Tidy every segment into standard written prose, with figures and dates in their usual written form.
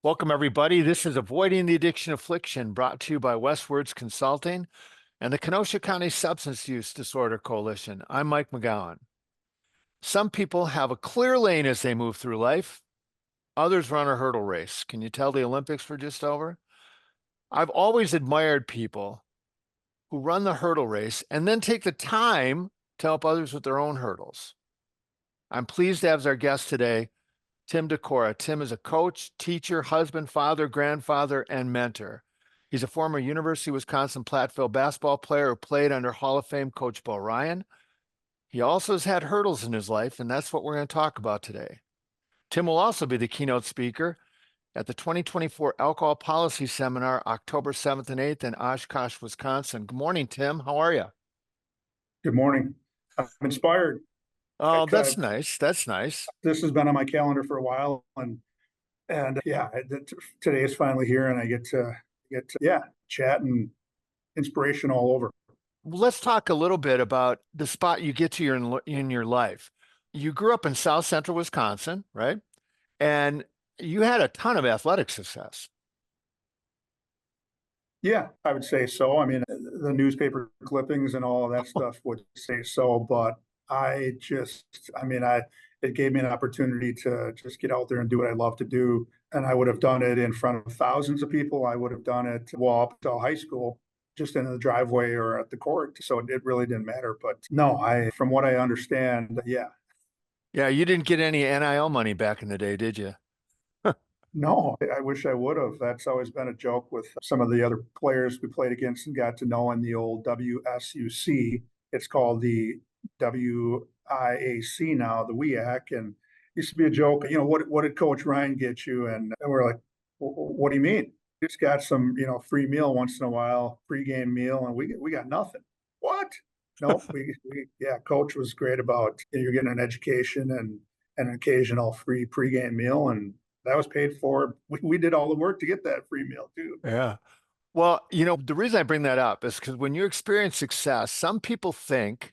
Welcome, everybody. This is Avoiding the Addiction Affliction, brought to you by Westwards Consulting and the Kenosha County Substance Use Disorder Coalition. I'm Mike McGowan. Some people have a clear lane as they move through life. Others run a hurdle race. Can you tell the Olympics were just over? I've always admired people who run the hurdle race and then take the time to help others with their own hurdles. I'm pleased to have as our guest today Tim Decorah. Tim is a coach, teacher, husband, father, grandfather, and mentor. He's a former University of Wisconsin-Platteville basketball player who played under Hall of Fame coach Bo Ryan. He also has had hurdles in his life, and that's what we're going to talk about today. Tim will also be the keynote speaker at the 2024 Alcohol Policy Seminar, October 7th and 8th in Oshkosh, Wisconsin. Good morning, Tim. How are you? Good morning. I'm inspired. Oh, that's nice. That's nice. This has been on my calendar for a while, and yeah, today is finally here, and I get to chat and inspiration all over. Let's talk a little bit about the spot you get to in your life. You grew up in South Central Wisconsin, right? And you had a ton of athletic success. Yeah, I would say so. I mean, the newspaper clippings and all of that stuff would say so, but it gave me an opportunity to just get out there and do what I love to do. And I would have done it in front of thousands of people. I would have done it up to high school, just in the driveway or at the court. So it really didn't matter. But no, from what I understand, yeah. Yeah, you didn't get any NIL money back in the day, did you? No, I wish I would have. That's always been a joke with some of the other players we played against and got to know in the old WSUC. It's called the WIAC now, the WIAC, and used to be a joke. What did Coach Ryan get you? And we're like, what do you mean? Just got some, free meal once in a while, pregame meal, and we got nothing. What? No, Coach was great about you're getting an education and an occasional free pregame meal, and that was paid for. We did all the work to get that free meal too. Yeah. Well, the reason I bring that up is because when you experience success, some people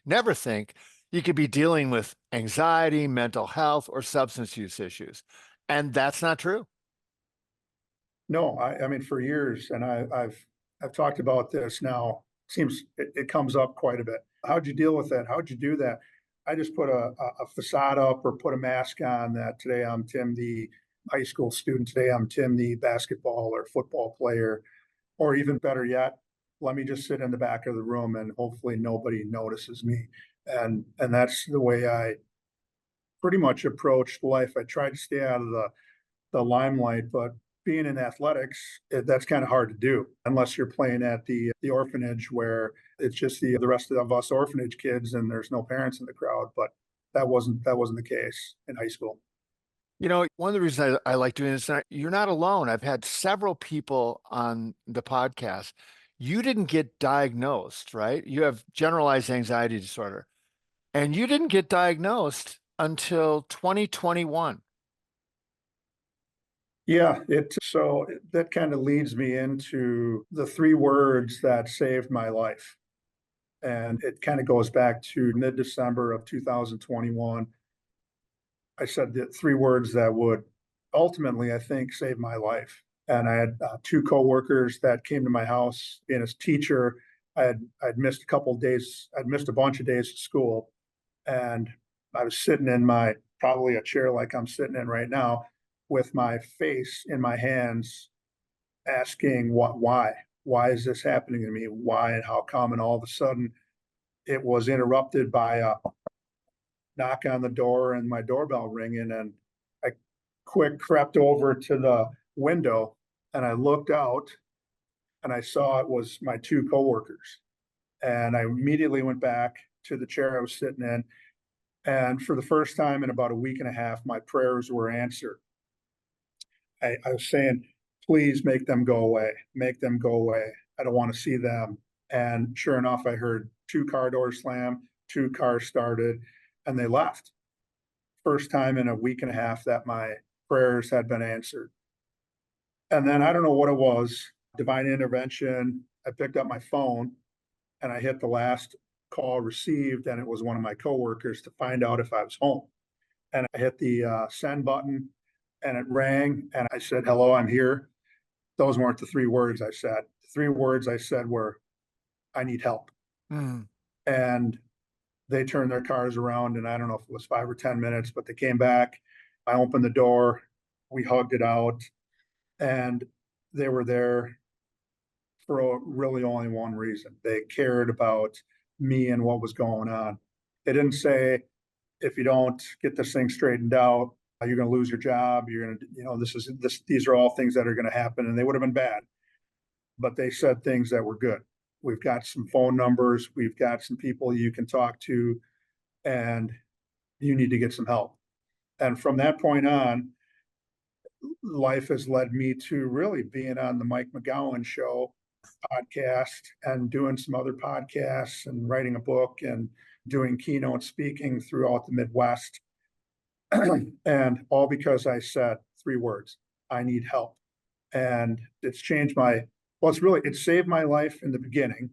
never think you could be dealing with anxiety, mental health, or substance use issues. And that's not true. No, I mean, for years, and I've talked about this now. Seems it comes up quite a bit. How'd you deal with that? How'd you do that? I just put a facade up or put a mask on that today I'm Tim, the high school student. Today I'm Tim, the basketball or football player. Or even better yet, let me just sit in the back of the room and hopefully nobody notices me. And that's the way I pretty much approached life. I tried to stay out of the limelight, but being in athletics, that's kind of hard to do unless you're playing at the orphanage where it's just the rest of us orphanage kids and there's no parents in the crowd. But that wasn't the case in high school. One of the reasons I like doing this, you're not alone. I've had several people on the podcast. You didn't get diagnosed, right? You have generalized anxiety disorder, and you didn't get diagnosed until 2021. Yeah, so that kind of leads me into the three words that saved my life. And it kind of goes back to mid-December of 2021. I said the three words that would ultimately, I think, save my life. And I had two coworkers that came to my house. Being a teacher, I'd missed a couple of days. I'd missed a bunch of days of school, and I was sitting in probably a chair like I'm sitting in right now, with my face in my hands, asking why is this happening to me? Why and how come? And all of a sudden, it was interrupted by a knock on the door and my doorbell ringing, and I quick crept over to the window and I looked out and I saw it was my two coworkers. And I immediately went back to the chair I was sitting in. And for the first time in about a week and a half, my prayers were answered. I was saying, please make them go away. Make them go away. I don't want to see them. And sure enough, I heard two car doors slam, two cars started, and they left. First time in a week and a half that my prayers had been answered. And then I don't know what it was, divine intervention. I picked up my phone and I hit the last call received, and it was one of my coworkers to find out if I was home. And I hit the send button, and it rang and I said, "Hello, I'm here." Those weren't the three words I said. The three words I said were, "I need help." Mm. And they turned their cars around, and I don't know if it was 5 or 10 minutes, but they came back. I opened the door, we hugged it out, and they were there for really only one reason. They cared about me and what was going on. They didn't say, if you don't get this thing straightened out, you're going to lose your job. You're going to, these are all things that are going to happen, and they would have been bad. But they said things that were good. We've got some phone numbers. We've got some people you can talk to, and you need to get some help. And from that point on, life has led me to really being on the Mike McGowan show podcast and doing some other podcasts and writing a book and doing keynote speaking throughout the Midwest. And all because I said three words: I need help. And it's changed it saved my life in the beginning.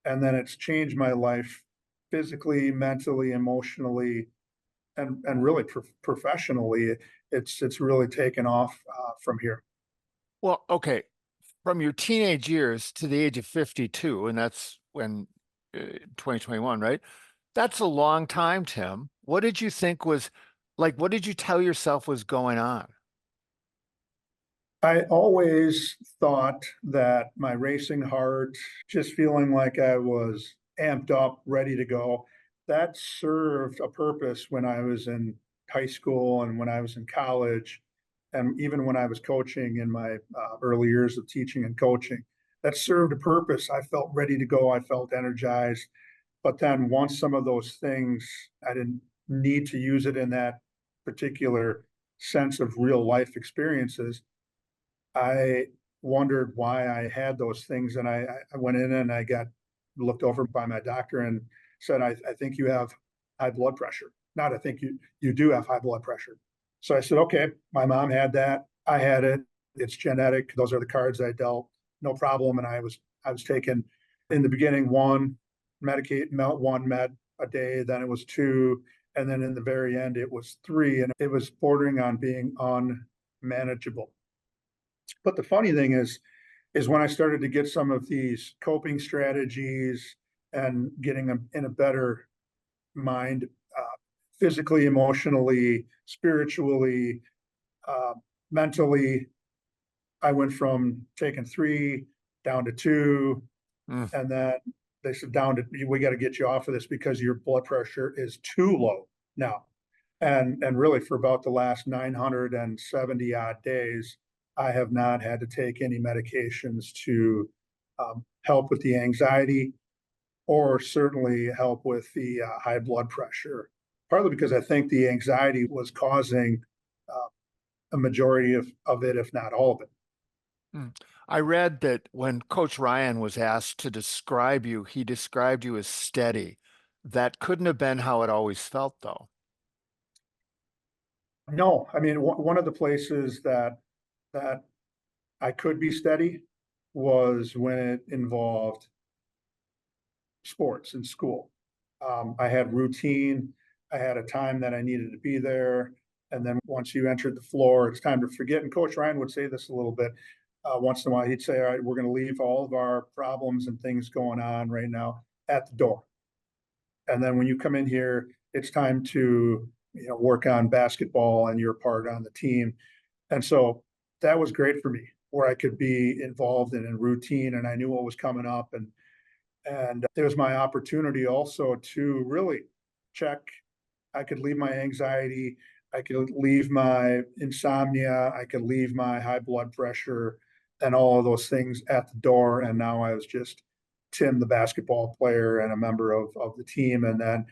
And then it's changed my life physically, mentally, emotionally, and really professionally. It's really taken off from here. Well, okay. From your teenage years to the age of 52, and that's when 2021, right? That's a long time, Tim. What did you think was like, what did you tell yourself was going on? I always thought that my racing heart, just feeling like I was amped up, ready to go, that served a purpose when I was in high school and when I was in college, and even when I was coaching in my early years of teaching and coaching. That served a purpose. I felt ready to go. I felt energized. But then once some of those things, I didn't need to use it in that particular sense of real life experiences. I wondered why I had those things, and I went in and I got looked over by my doctor and said, I think you have high blood pressure. Not, I think you do have high blood pressure. So I said, okay, my mom had that. I had it. It's genetic. Those are the cards I dealt. No problem. And I was taking in the beginning one med a day, then it was two, and then in the very end it was three, and it was bordering on being unmanageable. But the funny thing is when I started to get some of these coping strategies and getting in a better mind, physically, emotionally, spiritually, uh, mentally, I went from taking three down to two, Mm. and then they said we got to get you off of this because your blood pressure is too low now. And really for about the last 970 odd days, I have not had to take any medications to help with the anxiety or certainly help with the high blood pressure. Partly because I think the anxiety was causing uh, a majority of it, if not all of it. Mm. I read that when Coach Ryan was asked to describe you, he described you as steady. That couldn't have been how it always felt, though. No, I mean, one of the places that I could be steady was when it involved sports in school. I had routine. I had a time that I needed to be there. And then once you entered the floor, it's time to forget. And Coach Ryan would say this a little bit once in a while. He'd say, all right, we're going to leave all of our problems and things going on right now at the door. And then when you come in here, it's time to work on basketball and your part on the team. And so that was great for me, where I could be involved in routine and I knew what was coming up. And it was my opportunity also to really check. I could leave my anxiety, I could leave my insomnia, I could leave my high blood pressure and all of those things at the door. And now I was just Tim, the basketball player and a member of the team. And then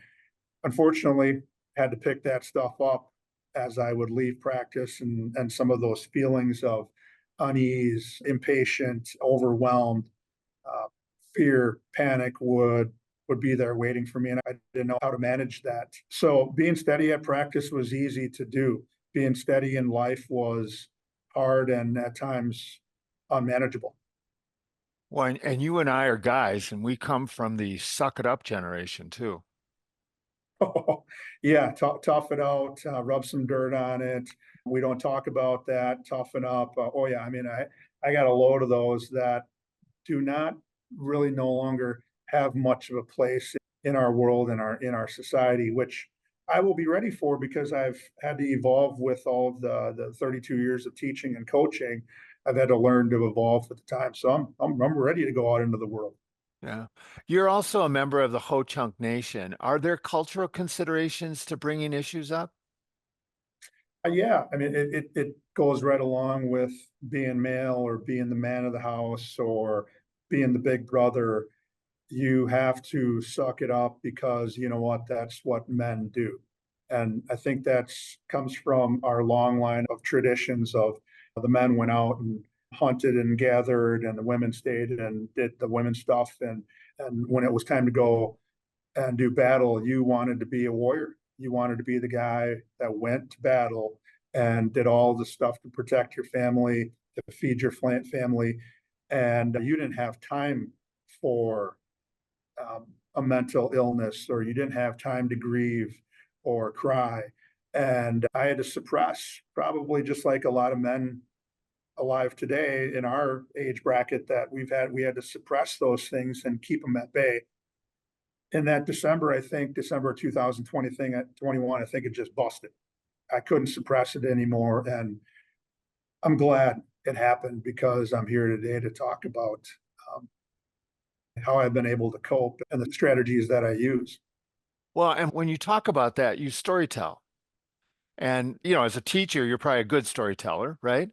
unfortunately had to pick that stuff up as I would leave practice, and some of those feelings of unease, impatient, overwhelmed, uh, fear, panic would be there waiting for me, and I didn't know how to manage that. So being steady at practice was easy to do. Being steady in life was hard and at times unmanageable. Well, and you and I are guys, and we come from the suck it up generation too. Yeah, tough it out, rub some dirt on it, We don't talk about that, toughen up. Oh yeah, I mean, I got a load of those that do not really no longer have much of a place in our world, in our society, which I will be ready for because I've had to evolve with all of the 32 years of teaching and coaching. I've had to learn to evolve with the time. So I'm ready to go out into the world. Yeah. You're also a member of the Ho Chunk Nation. Are there cultural considerations to bringing issues up? Yeah, I mean, it goes right along with being male or being the man of the house or being the big brother. You have to suck it up because you know what, that's what men do. And I think that's comes from our long line of traditions of the men went out and hunted and gathered and the women stayed and did the women stuff. And when it was time to go and do battle, you wanted to be a warrior. You wanted to be the guy that went to battle and did all the stuff to protect your family, to feed your family. And you didn't have time for a mental illness, or you didn't have time to grieve or cry. And I had to suppress, probably just like a lot of men alive today in our age bracket that we had to suppress those things and keep them at bay. In that December, I think December 2020 thing at 21, I think it just busted. I couldn't suppress it anymore. And I'm glad it happened because I'm here today to talk about um, how I've been able to cope and the strategies that I use. Well, and when you talk about that, you storytell. And, as a teacher, you're probably a good storyteller, right?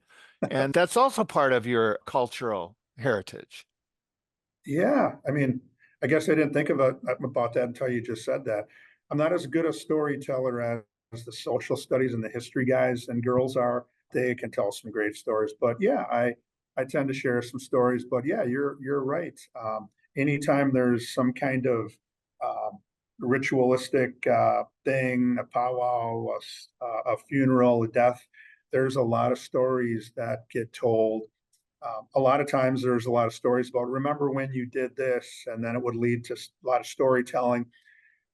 And that's also part of your cultural heritage. Yeah, I mean, I guess I didn't think about that until you just said that. I'm not as good a storyteller as the social studies and the history guys and girls are. They can tell some great stories, but yeah, I tend to share some stories. But yeah, you're right. Anytime there's some kind of um, ritualistic thing, a powwow, a funeral, a death, there's a lot of stories that get told. A lot of times there's a lot of stories about remember when you did this, and then it would lead to a lot of storytelling.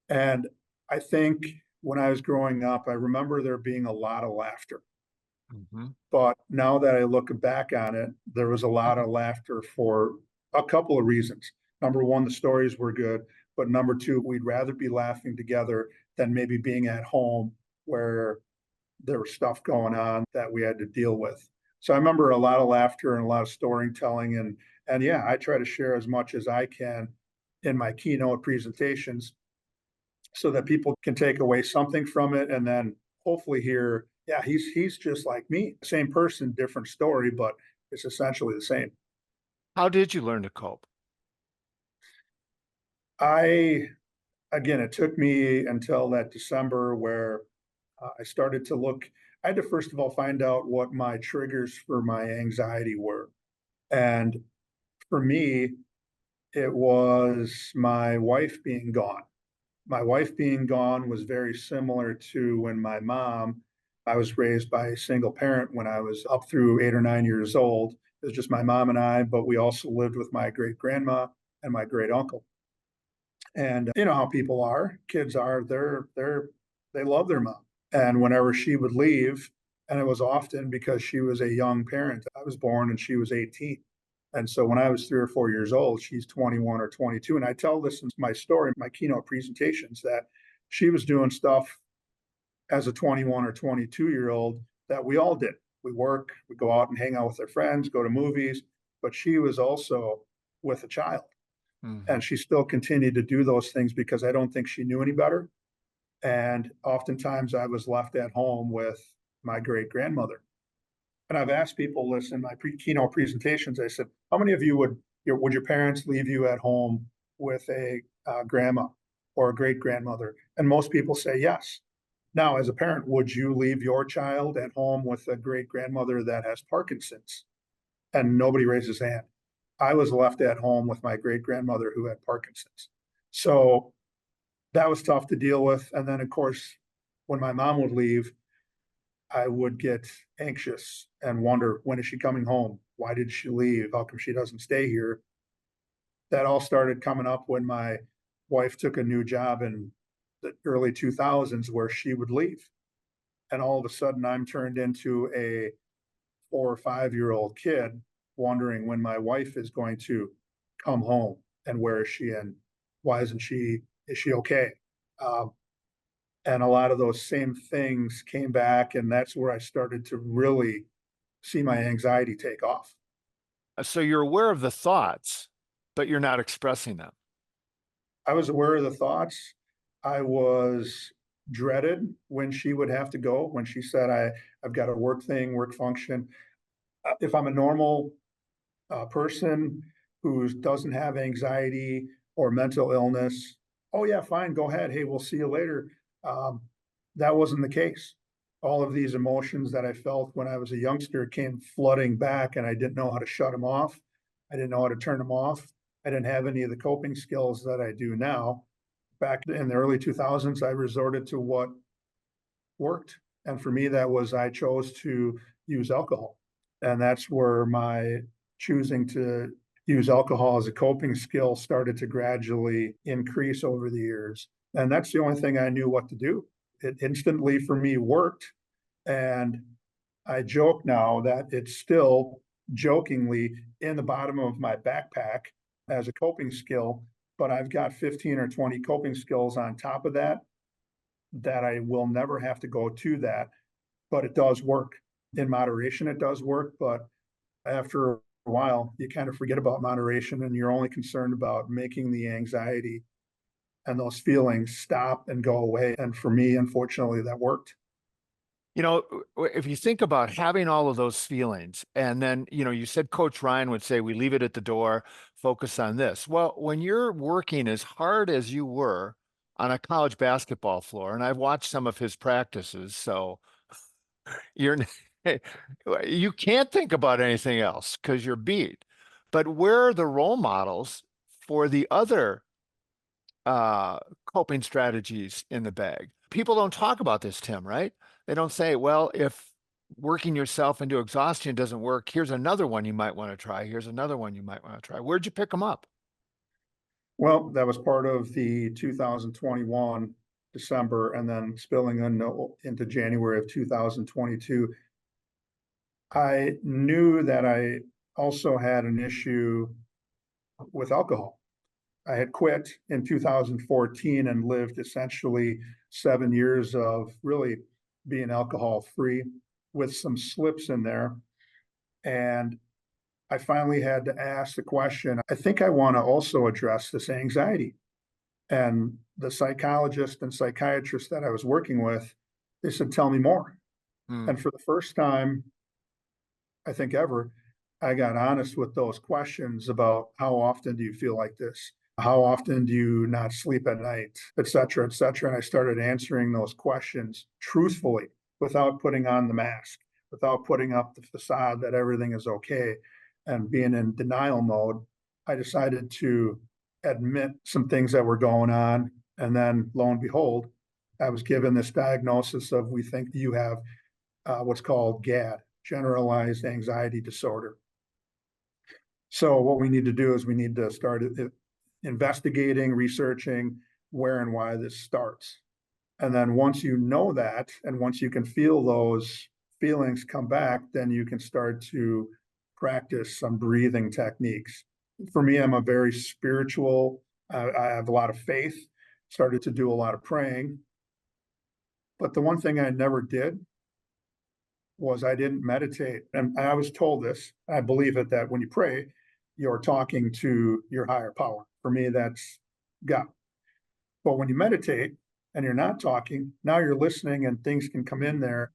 And I think when I was growing up, I remember there being a lot of laughter. Mhm. But now that I look back on it, there was a lot of laughter for a couple of reasons. Number one, the stories were good. But number two, we'd rather be laughing together than maybe being at home where there was stuff going on that we had to deal with. So I remember a lot of laughter and a lot of storytelling and yeah, I try to share as much as I can in my keynote presentations so that people can take away something from it and then hopefully hear, yeah, he's just like me. Same person, different story, but it's essentially the same. How did you learn to cope? I again, it took me until that December where I started to look. I had to first of all find out what my triggers for my anxiety were. And for me, it was my wife being gone. My wife being gone was very similar to when my mom, I was raised by a single parent when I was up through 8 or 9 years old. It was just my mom and I, but we also lived with my great grandma and my great uncle. And you know how people are, kids are, they love their mom. And whenever she would leave, and it was often because she was a young parent. I was born and she was 18. And so when I was 3 or 4 years old, she's 21 or 22. And I tell this in my story, my keynote presentations, that she was doing stuff as a 21 or 22-year old that we all did. We work, we go out and hang out with our friends, go to movies, but she was also with a child. And Mhm. she still continued to do those things because I don't think she knew any better. And oftentimes I was left at home with my great grandmother. And I've asked people this in my keynote presentations. I said, how many of you would your parents leave you at home with a grandma or a great grandmother? And most people say yes. Now, as a parent, would you leave your child at home with a great grandmother that has Parkinson's? And nobody raises hand. I was left at home with my great grandmother who had Parkinson's. So that was tough to deal with. And then, of course, when my mom would leave, I would get anxious and wonder, when is she coming home? Why did she leave? How come she doesn't stay here? That all started coming up when my wife took a new job in the early 2000s where she would leave. And all of a sudden I'm turned into a 4 or 5 year old kid wondering when my wife is going to come home and where is she and why isn't she, is she okay? Um, and a lot of those same things came back, and that's where I started to really see my anxiety take off. So you're aware of the thoughts, but you're not expressing them. I was aware of the thoughts. I was dreaded when she would have to go, when she said, I've got a work thing, work function. If I'm a normal person who doesn't have anxiety or mental illness, oh yeah, fine, go ahead. Hey, we'll see you later. Um, that wasn't the case. All of these emotions that I felt when I was a youngster came flooding back, and I didn't know how to shut them off. I didn't know how to turn them off. I didn't have any of the coping skills that I do now. Back in the early 2000s, I resorted to what worked. And for me, that was I chose to use alcohol. And that's where my choosing to use alcohol as a coping skill started to gradually increase over the years. And that's the only thing I knew what to do. It instantly for me worked. And I joke now that it's still jokingly in the bottom of my backpack as a coping skill, but I've got 15 or 20 coping skills on top of that that I will never have to go to that, but it does work. In moderation, it does work, but after a while, you kind of forget about moderation and you're only concerned about making the anxiety and those feelings stop and go away. And for me, unfortunately, that worked. You know, if you think about having all of those feelings, and then, you said Coach Ryan would say, we leave it at the door, focus on this. Well, when you're working as hard as you were on a college basketball floor, and I've watched some of his practices, so you're, you can't think about anything else because you're beat. But where are the role models for the other uh, coping strategies in the bag? People don't talk about this, Tim, right? They don't say, well, if working yourself into exhaustion doesn't work, here's another one you might want to try. Here's another one you might want to try. Where'd you pick them up? Well, that was part of the 2021 December and then spilling into January of 2022. I knew that I also had an issue with alcohol. I had quit in 2014 and lived essentially 7 years of really being alcohol free with some slips in there. And I finally had to ask the question, I think I want to also address this anxiety. And the psychologist and psychiatrist that I was working with, they said, tell me more. Hmm. And for the first time, I think ever, I got honest with those questions about how often do you feel like this? How often do you not sleep at night, et cetera, et cetera. And I started answering those questions truthfully without putting on the mask, without putting up the facade that everything is okay and being in denial mode. I decided to admit some things that were going on. And then lo and behold, I was given this diagnosis of we think you have what's called GAD, generalized anxiety disorder. So what we need to do is we need to start investigating, researching where and why this starts. And then once you know that, and once you can feel those feelings come back, then you can start to practice some breathing techniques. For me, I'm a very spiritual, I have a lot of faith, started to do a lot of praying. But the one thing I never did was I didn't meditate. And I was told this, I believe it, that when you pray, you're talking to your higher power. For me, that's God. But when you meditate and you're not talking, now you're listening and things can come in there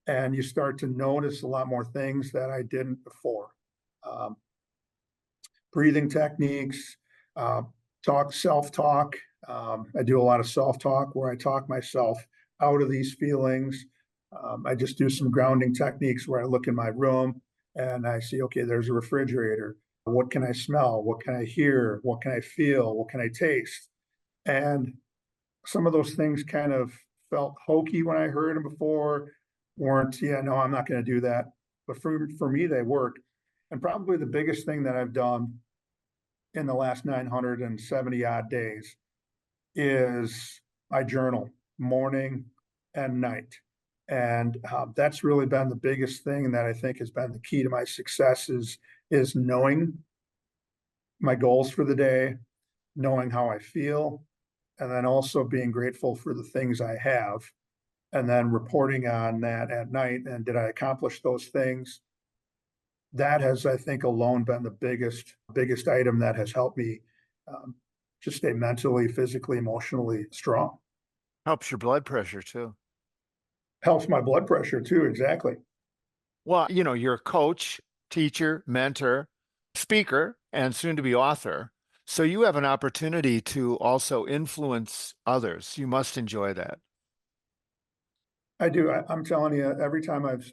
and you start to notice a lot more things that I didn't before. Um, Breathing techniques, uh, self-talk. I do a lot of self-talk where I talk myself out of these feelings. I just do some grounding techniques where I look in my room and I see, okay, there's a refrigerator. What can I smell? What can I hear? What can I feel? What can I taste? And some of those things kind of felt hokey when I heard them before, weren't, yeah, no, I'm not going to do that. But for me, they work. And probably the biggest thing that I've done in the last 970 odd days is I journal morning and night. And that's really been the biggest thing that I think has been the key to my success is knowing my goals for the day, knowing how I feel, and then also being grateful for the things I have, and then reporting on that at night. And did I accomplish those things? That has, I think, alone been the biggest item that has helped me um, just stay mentally, physically, emotionally strong. Helps your blood pressure too. Helps my blood pressure too. Exactly. Well, you're a coach, teacher, mentor, speaker, and soon to be author. So you have an opportunity to also influence others. You must enjoy that. I do. I'm telling you, every time I've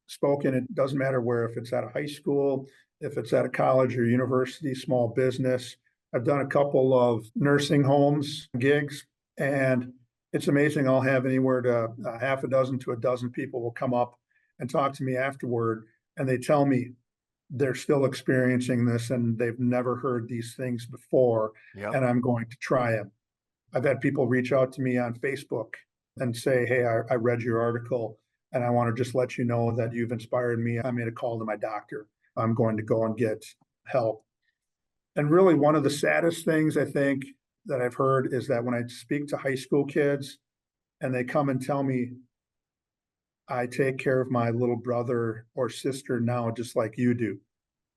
spoken, it doesn't matter where, if it's at a high school, if it's at a college or university, small business. I've done a couple of nursing homes gigs, and it's amazing. I'll have anywhere to half a dozen to a dozen people will come up and talk to me afterward, and they tell me they're still experiencing this and they've never heard these things before, Yep. and I'm going to try them. I've had people reach out to me on Facebook and say, "Hey, I read your article and I want to just let you know that you've inspired me. I made a call to my doctor. I'm going to go and get help." And really, one of the saddest things I think that I've heard is that when I speak to high school kids and they come and tell me, "I take care of my little brother or sister now, just like you do.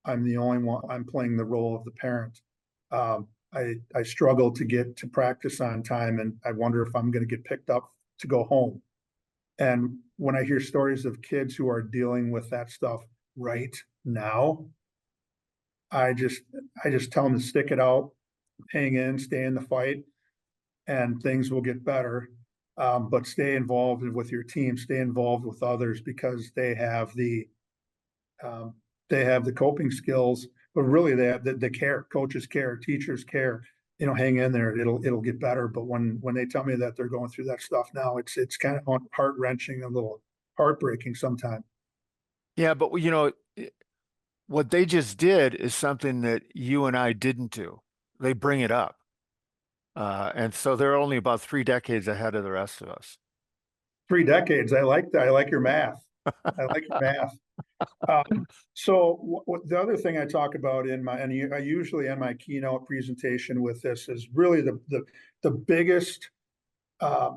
I'm the only one, I'm playing the role of the parent. I struggle to get to practice on time, and I wonder if I'm going to get picked up to go home." And when I hear stories of kids who are dealing with that stuff right now, I just I just tell them to stick it out, hang in, stay in the fight, and things will get better. But stay involved with your team, stay involved with others, because um, they have the coping skills, but really they have the care, coaches care, teachers care. Hang in there. It'll get better. But when they tell me that they're going through that stuff now, it's kind of heart wrenching, a little heartbreaking sometimes. Yeah, but what they just did is something that you and I didn't do. They bring it up. And so they're only about 3 decades ahead of the rest of us. 3 decades. I like that. I like your math. I like your math. So the other thing I talk about I usually end my keynote presentation with this, is really the biggest, uh,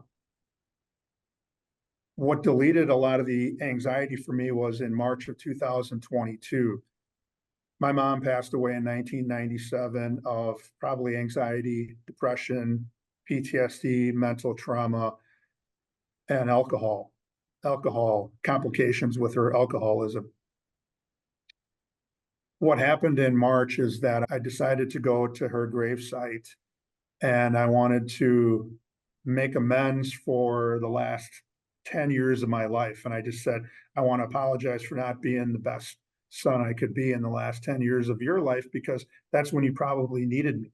what deleted a lot of the anxiety for me was in March of 2022. My mom passed away in 1997 of probably anxiety, depression, PTSD, mental trauma, and alcohol complications with her alcoholism. What happened in March is that I decided to go to her gravesite, and I wanted to make amends for the last 10 years of my life. And I just said, "I want to apologize for not being the best son I could be in the last 10 years of your life, because that's when you probably needed me.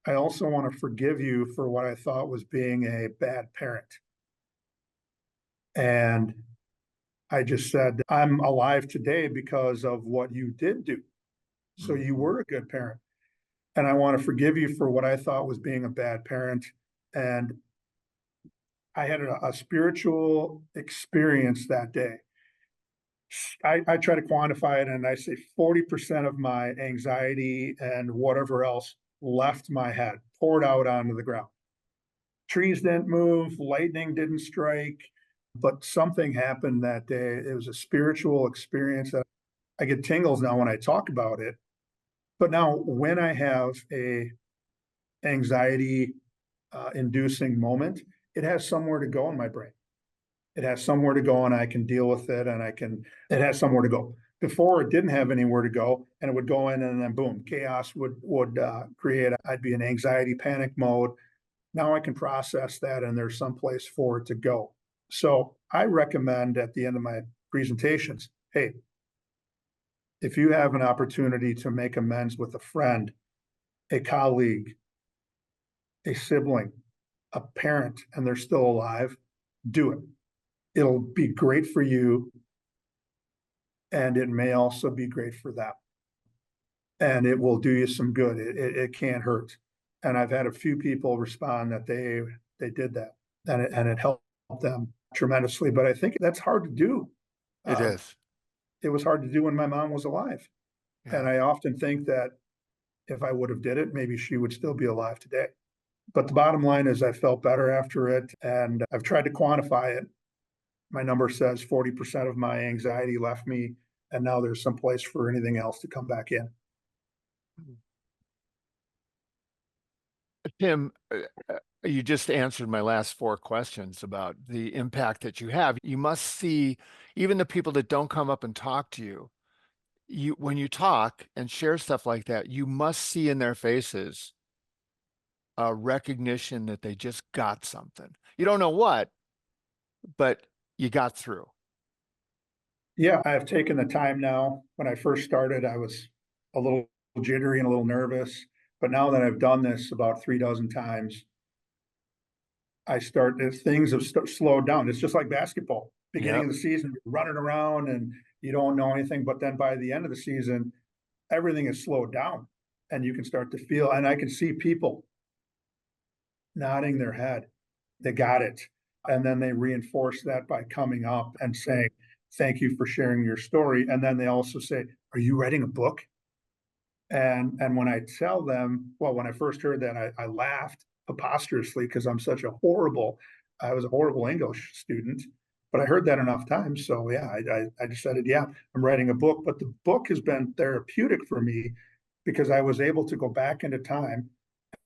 I also want to forgive you for what I thought was being a bad parent." And I just said, "I'm alive today because of what you did do. So Mm. you were a good parent. And I want to forgive you for what I thought was being a bad parent." And I had a spiritual experience that day. I try to quantify it, and I say 40% of my anxiety and whatever else left my head, poured out onto the ground. Trees didn't move, lightning didn't strike, but something happened that day. It was a spiritual experience that I get tingles now when I talk about it. But now when I have a anxiety inducing moment, it has somewhere to go in my brain. It has somewhere to go, and I can deal with it, and it has somewhere to go. Before, it didn't have anywhere to go, and it would go in, and then boom, chaos would create. I'd be in anxiety panic mode. Now I can process that, and there's some place for it to go. So I recommend at the end of my presentations, hey, if you have an opportunity to make amends with a friend, a colleague, a sibling, a parent, and they're still alive, do it. It'll be great for you, and it may also be great for them. And it will do you some good. It can't hurt. And I've had a few people respond that they did that, and it helped them tremendously, but I think that's hard to do. It Um, is. it was hard to do when my mom was alive. And Yeah. I often think that if I would have did it, maybe she would still be alive today. But the bottom line is I felt better after it, and I've tried to quantify it. My number says 40% of my anxiety left me, and now there's some place for anything else to come back in. Tim, you just answered my last four questions about the impact that you have. You must see even the people that don't come up and talk to you. When you talk and share stuff like that, you must see in their faces a recognition that they just got something. You don't know what, but you got through. Yeah, I've taken the time now. When I first started, I was a little jittery and a little nervous. But now that I've done this about 3 dozen times, I start, things have slowed down. It's just like basketball. Beginning Yep. of the season, you're running around and you don't know anything. But then by the end of the season, everything is slowed down and you can start to feel, and I can see people nodding their head. They got it. And then they reinforce that by coming up and saying, thank you for sharing your story. And then they also say, are you writing a book? And when I tell them, well, when I first heard that, I laughed preposterously because I was a horrible English student. But I heard that enough times. So yeah, I decided, yeah, I'm writing a book. But the book has been therapeutic for me because I was able to go back into time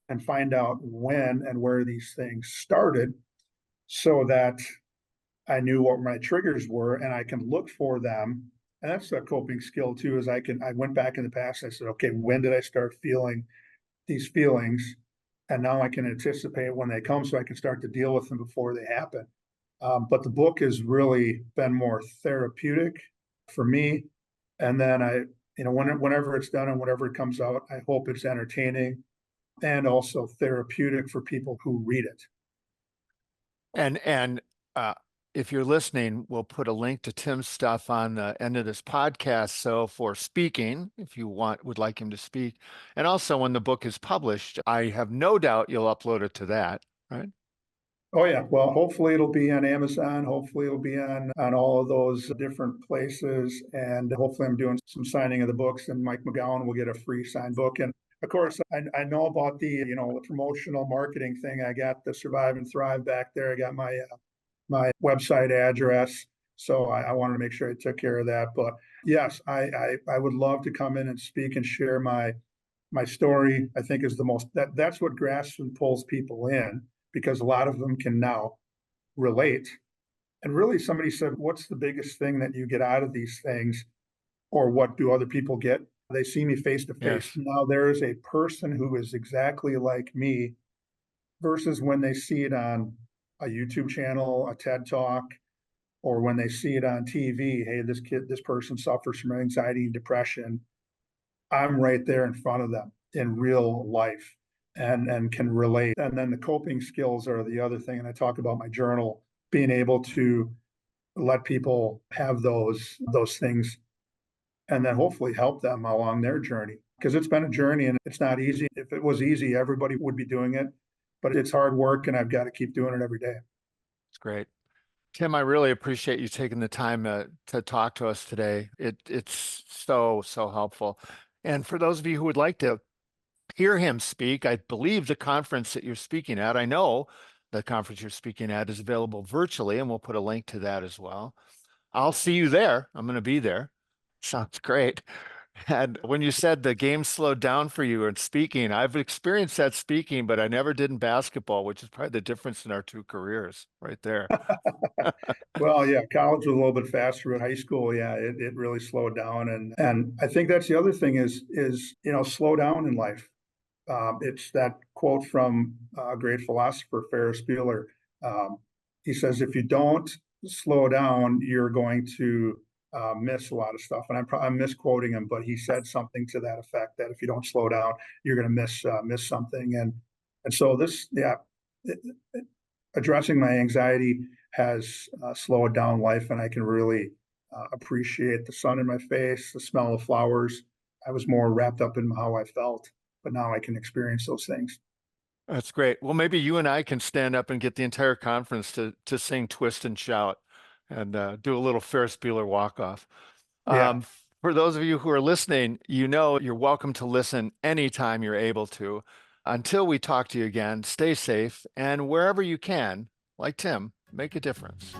and find out when and where these things started so that I knew what my triggers were and I can look for them. And that's a coping skill too, is I went back in the past and I said, okay, when did I start feeling these feelings? And now I can anticipate when they come so I can start to deal with them before they happen. But the book has really been more therapeutic for me. And then whenever it's done and whatever it comes out, I hope it's entertaining and also therapeutic for people who read it. And uh, if you're listening, we'll put a link to Tim's stuff on the end of this podcast. So for speaking, if you would like him to speak, and also when the book is published, I have no doubt you'll upload it to that, right? Oh yeah, well, hopefully it'll be on Amazon. Hopefully it'll be on all of those different places, and hopefully I'm doing some signing of the books, and Mike McGowan will get a free signed book. And of course, I know about the promotional marketing thing. I got the Survive and Thrive back there. I got my website address, so I wanted to make sure I took care of that. But yes, I would love to come in and speak and share my story. I think is the most that's what grasps and pulls people in because a lot of them can now relate. And really, somebody said, what's the biggest thing that you get out of these things? Or what do other people get? They see me face to face. Yes. Now, there is a person who is exactly like me versus when they see it on a YouTube channel, a TED Talk, or when they see it on TV. Hey, this person suffers from anxiety and depression. I'm right there in front of them in real life and can relate. And then the coping skills are the other thing. And I talk about my journal, being able to let people have those things and then hopefully help them along their journey. Because it's been a journey and it's not easy. If it was easy, everybody would be doing it. But it's hard work and I've got to keep doing it every day. It's great. Tim, I really appreciate you taking the time to talk to us today. It's so helpful. And for those of you who would like to hear him speak, I believe the conference that you're speaking at, I know the conference you're speaking at is available virtually, and we'll put a link to that as well. I'll see you there. I'm going to be there. Sounds great. And when you said the game slowed down for you in speaking, I've experienced that speaking, but I never did in basketball, which is probably the difference in our two careers right there. Well, yeah, college was a little bit faster, but high school, yeah, it really slowed down. And I think that's the other thing is slow down in life. It's that quote from a great philosopher, Ferris Bueller. Um, he says, if you don't slow down, you're going to miss a lot of stuff. And I'm misquoting him, but he said something to that effect that if you don't slow down, you're going to miss something. And so yeah, it, addressing my anxiety has slowed down life, and I can really appreciate the sun in my face, the smell of flowers. I was more wrapped up in how I felt, but now I can experience those things. That's great. Well, maybe you and I can stand up and get the entire conference to sing Twist and Shout and do a little Ferris Bueller walk off. Yeah. For those of you who are listening, you know you're welcome to listen anytime you're able to. Until we talk to you again, stay safe and wherever you can, like Tim, make a difference.